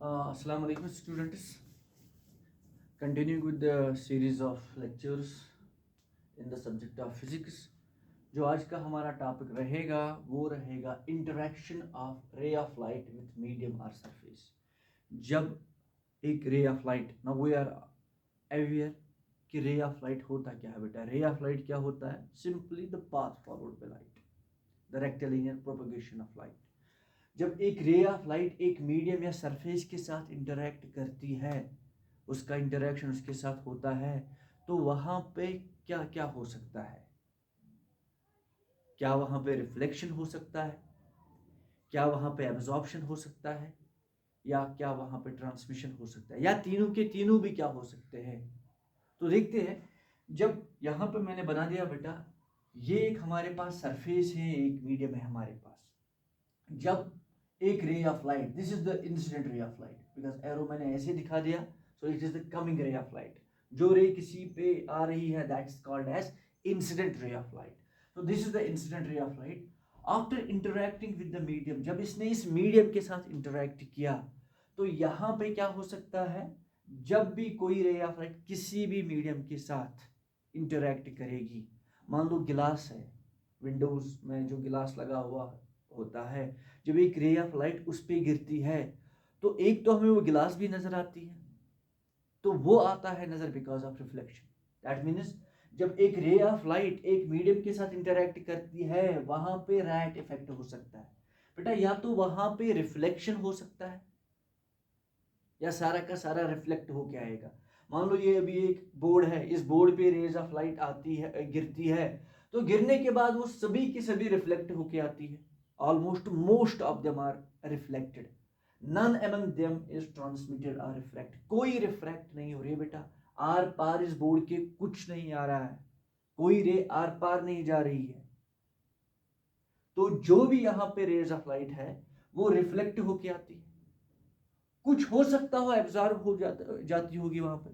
Assalamu alaikum students. Continuing with the series of lectures in the subject of physics. जो आज का हमारा topic रहेगा वो रहेगा interaction of ray of light with medium और सरफेस. जब एक ray of light, now we are aware कि रे ऑफ लाइट होता क्या है बेटा. रे ऑफ लाइट क्या होता है? Simply the path forward by light, the rectilinear propagation of light. जब एक रे ऑफ लाइट एक मीडियम या सरफेस के साथ इंटरेक्ट करती है, उसका इंटरेक्शन उसके साथ होता है, तो वहाँ पे क्या क्या हो सकता है? क्या वहाँ पे रिफ्लेक्शन हो सकता है, क्या वहाँ पे एब्जॉर्प्शन हो सकता है, या क्या वहाँ पे ट्रांसमिशन हो सकता है, या तीनों के तीनों भी क्या हो सकते हैं? तो देखते हैं. जब यहाँ पे मैंने बना दिया बेटा, ये एक हमारे पास सरफेस है, एक मीडियम है हमारे पास. जब एक ray of light, this is the incident ray of light, because arrow मैंने ऐसे दिखा दिया, so it is the coming ray of light. जो रे किसी पे आ रही है that is called as incident ray of light. so this is the incident ray of light. After interacting with the medium, जब इसने इस मीडियम के साथ इंटरेक्ट किया, तो यहाँ पे क्या हो सकता है? जब भी कोई रे ऑफ लाइट किसी भी मीडियम के साथ इंटरेक्ट करेगी, मान लो गिलास है, विंडोज में जो गिलास लगा हुआ होता है, जब एक रे ऑफ लाइट उस पर गिरती है, तो एक तो हमें वो गिलास भी नजर आती है, तो वो आता है नजर because of reflection. That means जब एक रे ऑफ लाइट एक मीडियम के साथ इंटरेक्ट करती है, वहां पे रैट इफेक्ट हो सकता है बेटा. या तो वहां पे रिफ्लेक्शन हो सकता है, या सारा का सारा रिफ्लेक्ट होके आएगा. मान लो ये अभी एक बोर्ड है, इस बोर्ड पे रेज ऑफ लाइट आती है, गिरती है, तो गिरने के बाद वो सभी की सभी रिफ्लेक्ट होके आती है. Almost most of them are reflected. None among them is transmitted और रिफ्लेक्ट. कोई रिफ्रैक्ट नहीं हो रही है बेटा. आर पार इस बोर्ड के कुछ नहीं आ रहा है, कोई रे आर पार नहीं जा रही है. तो जो भी यहां पे रेज ऑफ लाइट है वो रिफ्लेक्ट होके आती है. कुछ हो सकता हो एब्जॉर्ब हो जाती होगी वहां पे.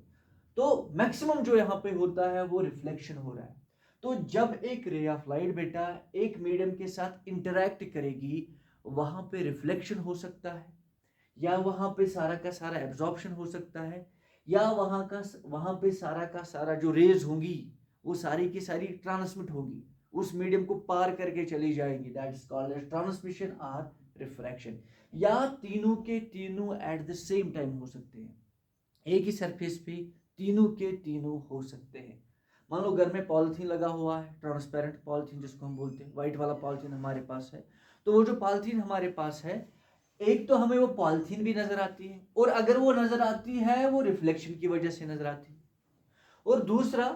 तो मैक्सिमम जो यहां पे होता है वो रिफ्लेक्शन हो रहा है. तो जब एक रे ऑफ लाइट बेटा एक मीडियम के साथ इंटरैक्ट करेगी, वहां पे रिफ्लेक्शन हो सकता है, या वहां पे सारा का सारा एब्जॉर्प्शन हो सकता है, या वहां पे सारा का सारा जो रेज होंगी वो सारी की सारी ट्रांसमिट होगी, उस मीडियम को पार करके चली जाएंगी. That is called as transmission और रिफ्रैक्शन. या तीनों के तीनों एट द सेम टाइम हो सकते हैं. एक ही सरफेस पे तीनों के तीनों हो सकते हैं. मान लो घर में पॉलिथीन लगा हुआ है, ट्रांसपेरेंट पॉलिथीन जिसको हम बोलते हैं, व्हाइट वाला पॉलिथीन हमारे पास है. तो वो जो पॉलिथीन हमारे पास है, एक तो हमें वो पॉलिथीन भी नजर आती है, और अगर वो नजर आती है वो रिफ्लेक्शन की वजह से नजर आती है. और दूसरा,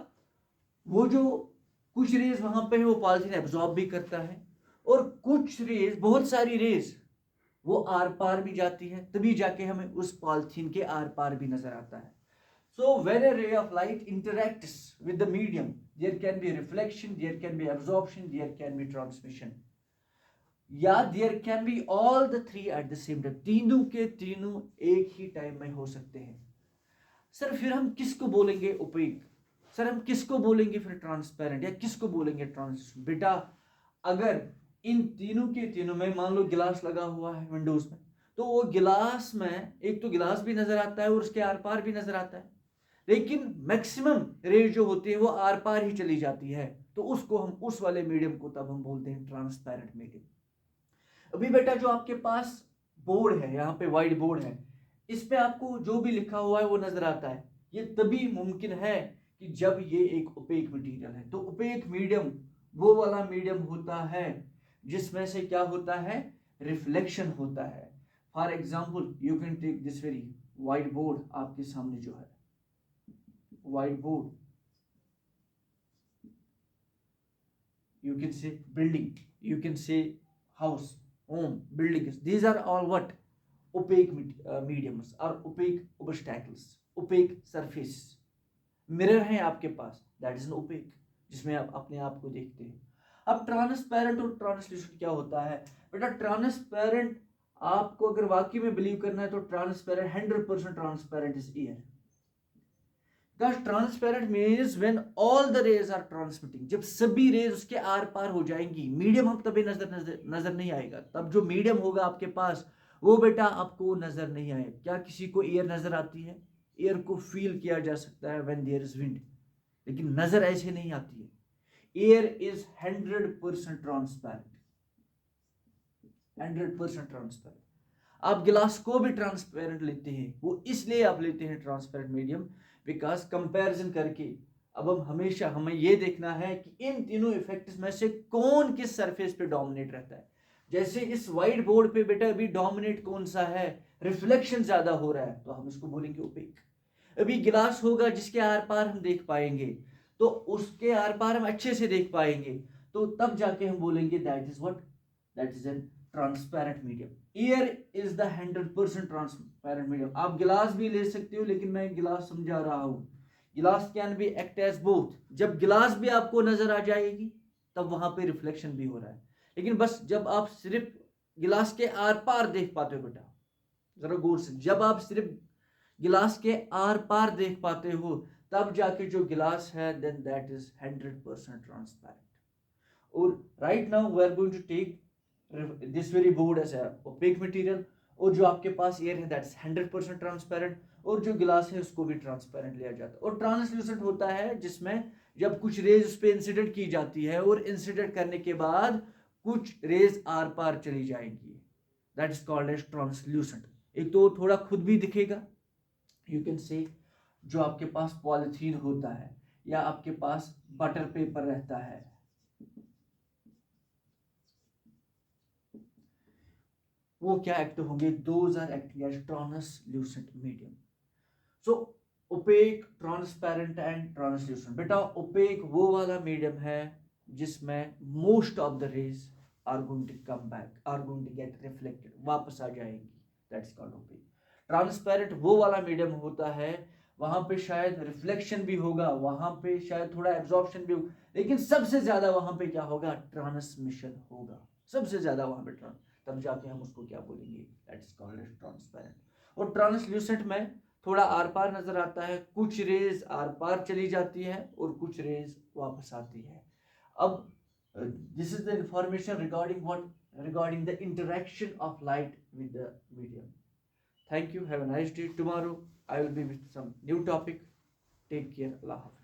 वो जो कुछ रेज वहां पे है वो पॉलिथीन एब्जॉर्ब भी करता है, और कुछ रेज, बहुत सारी रेज वो आर पार भी जाती है, तभी जाके हमें उस पॉलिथीन के आर पार भी नजर आता है. So when a ray of light interacts with the medium, there can be reflection, there can be absorption, there can be transmission. या there can be all the three at the same time. तीनों के तीनों एक ही time में हो सकते हैं. Sir फिर हम किसको बोलेंगे ओपेक? सर हम किसको बोलेंगे फिर ट्रांसपेरेंट, या किसको बोलेंगे ट्रांसलूसेंट? बेटा अगर इन तीनों के तीनों में मान लो गिलास लगा हुआ है विंडोज में, तो वो गिलास में एक तो गिलास भी नजर आता है और उसके आर पार भी नजर आता है, लेकिन मैक्सिमम रेज जो होती है वो आर पार ही चली जाती है. तो उसको हम, उस वाले मीडियम को तब हम बोलते हैं ट्रांसपेरेंट मीडियम. अभी बेटा जो आपके पास बोर्ड है, यहाँ पे व्हाइट बोर्ड है, इस पे आपको जो भी लिखा हुआ है वो नजर आता है. ये तभी मुमकिन है कि जब ये एक ओपेक मटेरियल है. तो ओपेक मीडियम वो वाला मीडियम होता है जिसमें से क्या होता है? रिफ्लेक्शन होता है. For example you can take this very white board. आपके सामने जो है white board, you can say building, you can say house, home, buildings. These are all what? Opaque mediums or opaque obstacles, opaque surface. Mirror है आपके पास, that is an opaque, जिसमें आप अपने आप को देखते हैं. अब ट्रांसपेरेंट और ट्रांसल्यूसेंट क्या होता है बेटा? ट्रांसपेरेंट, आपको अगर वाकई में बिलीव करना है तो transparent 100% transparent is air. Transparent means when all the rays are transmitting. जब सभी रेज उसके आर पार हो जाएंगी, मीडियम हम तभी नजर नहीं आएगा. तब जो मीडियम होगा आपके पास वो बेटा आपको नजर नहीं आए। क्या किसी को एयर नजर आती है? एयर को फील किया जा सकता है व्हेन देयर इज विंड, लेकिन नजर ऐसे नहीं आती है। Air is 100% transparent, 100% transparent. आप गिलास को भी ट्रांसपेरेंट लेते हैं, वो इसलिए आप लेते हैं ट्रांसपेरेंट मीडियम, बिकॉज कंपैरिजन करके अब हम हमेशा हमें ये देखना है कि इन तीनों इफेक्ट्स में से कौन किस सरफेस पे डोमिनेट रहता है। जैसे इस व्हाइट बोर्ड पे बेटा अभी डोमिनेट कौन सा है? रिफ्लेक्शन ज्यादा हो रहा है, तो हम इसको बोलेंगे ओपेक। अभी गिलास होगा जिसके आर पार हम देख पाएंगे, तो उसके आर पार हम अच्छे से देख पाएंगे, तो तब जाके हम बोलेंगे that is what, that is an transparent medium. Air is the 100% transparent medium. आप गिलास भी ले सकते हो, लेकिन मैं गिलास समझा रहा हूं। Glass can be act as both. जब गिलास भी आपको नजर आ जाएगी तब वहां पे रिफ्लेक्शन भी हो रहा है, लेकिन बस जब आप सिर्फ गिलास के आर पार देख पाते हो बेटा, जरा गौर से, जब आप सिर्फ गिलास के आर पार देख पाते हो तब जाके जो गिलास है देन दैट इज 100% ट्रांसपेरेंट। और right now we are going to take this very board as a opaque material, और जो आपके पास एयर है दैट इज 100% ट्रांसपेरेंट, और जो गिलास है उसको भी ट्रांसपेरेंट लिया जाता है। और ट्रांसल्यूसेंट होता है जिसमें जब कुछ रेज उस पर इंसिडेंट की जाती है और इंसिडेंट करने के बाद कुछ रेज आर पार चली जाएंगी, that is called as translucent. एक तो थोड़ा खुद भी दिखेगा, यू कैन से जो आपके पास पॉलिथीन होता है या आपके पास बटर पेपर रहता है, वो क्या एक्ट होंगे? Those are acting as translucent medium. So opaque, transparent and translucent. बेटा ओपेक वो वाला मीडियम है जिसमें most of the rays are going to come back, are going to get reflected, वापस आ जाएंगी, दैट्स कॉल्ड ओपेक। ट्रांसपेरेंट वो वाला मीडियम होता है वहां पे शायद रिफ्लेक्शन भी होगा, वहां पे शायद थोड़ा एब्जॉर्प्शन भी होगा, लेकिन सबसे ज्यादा वहां पे क्या होगा? ट्रांसमिशन होगा, सबसे ज्यादा वहां पे तब जाके हम उसको क्या बोलेंगे? That's called as transparent. और ट्रांसल्यूसेंट में थोड़ा आर पार नजर आता है, कुछ रेज आर पार चली जाती है और कुछ रेज वापस आती है। अब this is the information regarding what, regarding the interaction of light with the medium. Thank you, have a nice day. Tomorrow I will be with some new topic. Take care. Allah Hafiz.